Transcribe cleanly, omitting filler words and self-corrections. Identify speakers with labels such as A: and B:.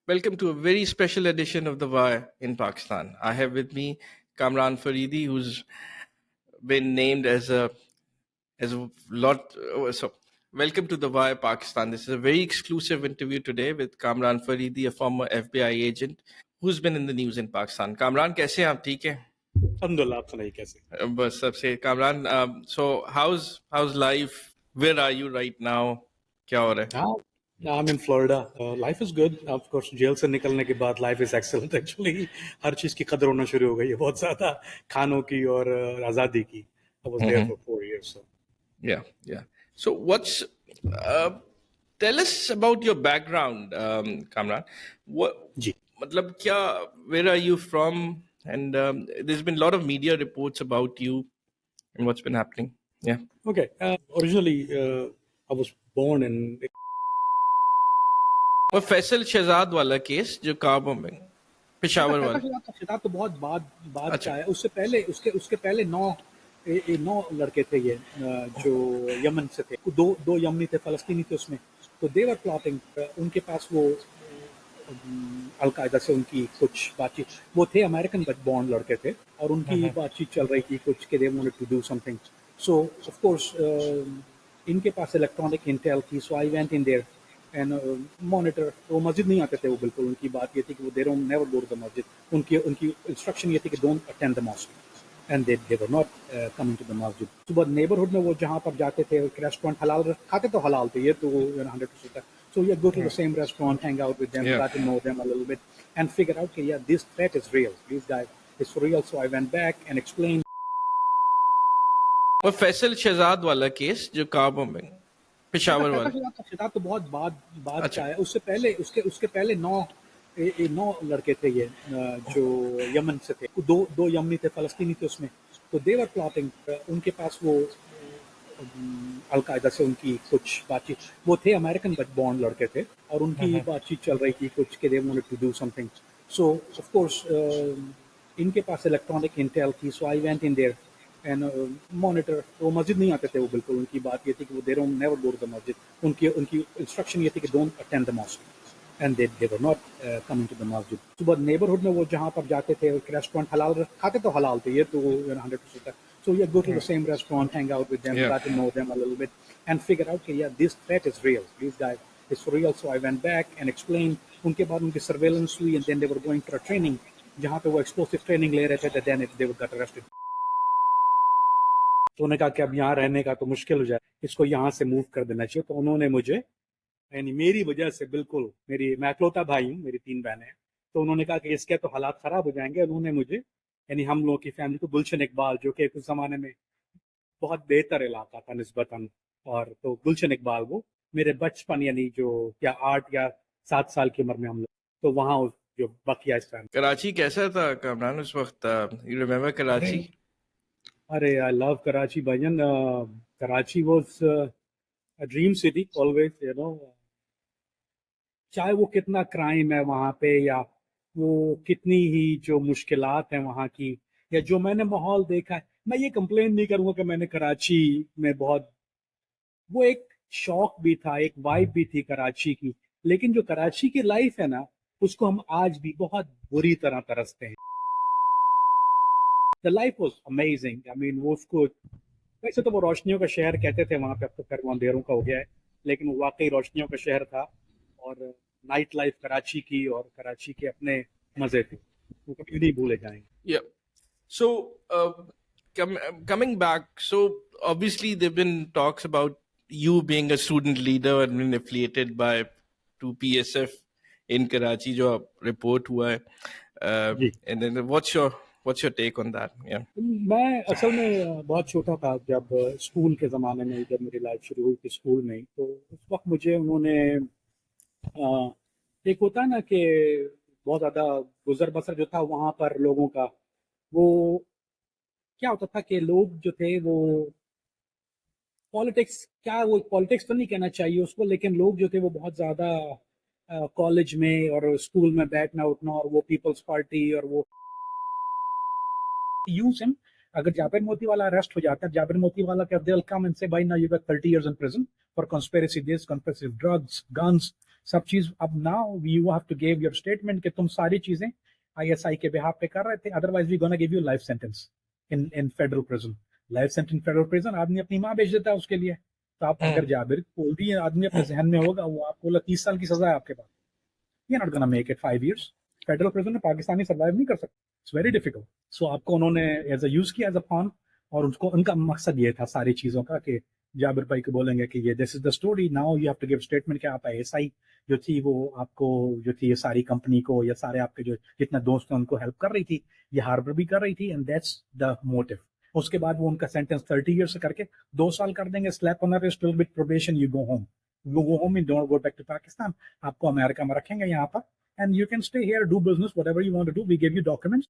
A: Welcome to a very special edition of The Wire in Pakistan. I have with me Kamran Faridi, who's been named as a lot. So, welcome to The Wire Pakistan. This is a very exclusive interview today with Kamran Faridi, a former FBI agent who's been in the news in Pakistan. Kamran, कैसे हैं आप? ठीक है?
B: अल्हम्दुलिल्लाह, आप सुनाइए कैसे?
A: बस सबसे Kamran. So how's life? Where are you right now? क्या हो रहा है?
B: I'm in Florida. Life is good. Of course, jail से निकलने के बाद life is excellent. Actually, हर चीज की कदर होना शुरू हो गई है बहुत ज्यादा, खानों की और आजादी की. I was there for 4 years. So.
A: Yeah. So uh, tell us about your background, Kamran.
B: जी.
A: मतलब क्या, where are you from? And there's been a lot of media reports about you and what's been happening. Yeah.
B: Okay. Originally, I was born in.
A: और फैसल शहजाद वाला case जो car bombing Peshawar वाला
B: शहजाद तो बहुत बाद
A: अच्छा।
B: का है. उससे पहले 9 लड़के थे ये जो यमन से थे. दो यमनी थे, फलस्तीनी थे उसमें. तो दे वर प्लॉटिंग. उनके पास वो अलकायदा से उनकी कुछ बातचीत, वो थे अमेरिकन बॉर्न लड़के थे और उनकी बातचीत चल रही थी कुछ कि they wanted to do something. So of course इनके पास इलेक्ट्रॉनिक इंटेल थी. So I went in there and monitor. वो मस्जिद नहीं आते थे वो बिल्कुल. उनकी बात ये थी कि वो they don't never go to the मस्जिद. उनकी इंस्ट्रक्शन ये थी कि don't attend the mosque and they were not coming to the मस्जिद. सुबह नेबरहुड में वो जहाँ पर जाते थे रेस्टोरेंट हलाल खाते तो हलाल थे, ये तो 100%. So yeah, go to the same restaurant, hang out with them, got to know them a little bit, and figure out, okay, yeah, this threat is real. This guy is for real. So I went back and explained.
A: और फैसल शहजाद वाला case जो car bombing Peshawar वाला
B: शहजाद तो बहुत बाद का है. उससे पहले 9 लड़के थे ये जो यमन से थे. दो यमनी थे, फलस्तीनी थे उसमें. तो दे वर प्लॉटिंग. उनके पास वो अलकायदा से उनकी कुछ बातचीत, वो थे अमेरिकन बॉर्न लड़के थे और उनकी बातचीत चल रही थी कुछ कि they wanted to do something. So of course इनके पास इलेक्ट्रॉनिक इंटेल थी. So I went in there and monitor. वो मस्जिद नहीं आते थे वो बिल्कुल. उनकी बात ये थी कि वो they don't never go to the मस्जिद. उनकी इंस्ट्रक्शन ये थी कि don't attend the mosque and they were not coming to the मस्जिद. सुबह नेबरहुड में वो जहाँ पर जाते थे रेस्टोरेंट हलाल खाते तो हलाल थे, ये तो 100%. So yeah, go to the same restaurant, hang out with them, got to know them a little bit, and figure out, okay, yeah, this threat is real. This guy is for real. So I went back and explained. उनके बाद उनकी surveillance हुई, and then they were going for a training, जहाँ पे वो explosive training ले रहे थे. Then they got arrested. तो उन्होंने कहा कि अब यहाँ रहने का तो मुश्किल हो जाए, इसको यहाँ से मूव कर देना चाहिए. तो उन्होंने मुझे, यानी मेरी वजह से बिल्कुल, मैं अकलौता भाई हूँ, मेरी 3 बहनें हैं, तो उन्होंने कहा कि इसके तो हालात खराब हो जाएंगे. उन्होंने मुझे, यानी हम लोगों की फैमिली को, गुलशन इकबाल जो कि उस जमाने में बहुत बेहतर इलाका था निस्बतन, और तो गुलशन इकबाल वो मेरे बचपन, यानी जो क्या 8 या 7 साल की उम्र में हम लोग, तो वहाँ जो बकिया इस टाइम.
A: कराची कैसा था कमरान उस वक्त? You remember Karachi?
B: अरे आई लव कराची भाईजान. Karachi was a dream city always, you know. चाहे वो कितना क्राइम है वहाँ पे, या वो कितनी ही जो मुश्किलात हैं वहाँ की, या जो मैंने माहौल देखा है. मैं ये कंप्लेन नहीं करूँगा कि मैंने कराची में बहुत, वो एक शौक भी था, एक वाइब भी थी कराची की. लेकिन जो कराची की लाइफ है ना, उसको हम आज भी बहुत बुरी तरह तरसते हैं. The life was amazing. I mean वो उसको, वैसे तो वो रोशनियों का शहर कहते थे वहाँ पे, अब तो खैर वो अंधेरों का हो गया है, लेकिन वो वाकई रोशनियों का शहर था. और नाइट लाइफ कराची की, और कराची के अपने मजे थे, वो कभी नहीं भूले जाएंगे.
A: Yeah. So, coming back, so obviously there've been talks about you being a student leader and been affiliated to PSF in Karachi, जो report हुआ है. And then what's your take on that? Yeah.
B: मैं असल में बहुत छोटा था जब स्कूल के ज़माने में, जब मेरी लाइफ शुरू हुई थी स्कूल में, तो उस वक्त मुझे उन्होंने, एक होता है ना कि बहुत ज़्यादा गुजर बसर जो था वहाँ पर लोगों का, वो क्या होता था कि लोग जो थे वो पॉलिटिक्स तो नहीं कहना चाहिए उसको, लेकिन लोग जो थे वो बहुत ज़्यादा कॉलेज में और स्कूल में बैठना उठना, और वो पीपल्स पार्टी, और वो यूज हिम. अगर जाबिर मोती वाला अरेस्ट हो जाता है, जाबिर मोती वाला क्या, they'll come and say, भाई now you got 30 years in prison for conspiracy this, conspiracy drugs, guns. सब चीज अब now you have to give your statement कि तुम सारी चीजें आईएसआई के बिहाफ पे कर रहे थे, otherwise we gonna give you life sentence in federal prison. Life sentence federal prison, आदमी अपनी माँ भेज देता है उसके लिए। तो आप अगर जाबिर कोई भी आदमी अपने जहन में होगा, वो आपको 30 साल की सजा है आपके पास, you not gonna make it 5 years। Federal prison में पाकिस्तानी सर्वाइव नहीं कर सकते, इट्स वेरी डिफिकल्ट। सो आपको उन्होंने एज अ यूज किया एज अ पॉन, और उसको उनका मकसद ये था सारी चीजों का कि जाबिर भाई को बोलेंगे कि ये this is the story, now you have to give statement कि आप एएसआई जो थी वो आपको जो थी ये सारी कंपनी को या सारे आपके जो जितना दोस्त हैं उनको हेल्प कर रही थी, ये हार्बर भी कर रही थी, एंड दैट्स द मोटिव। उसके बाद वो उनका सेंटेंस 30 years से करके 2 साल कर देंगे, slap on the wrist with probation, you go home. You go home, you don't go back to Pakistan. आपको अमेरिका में रखेंगे यहाँ पर, and you can stay here, do business, whatever you want to do. We give you documents.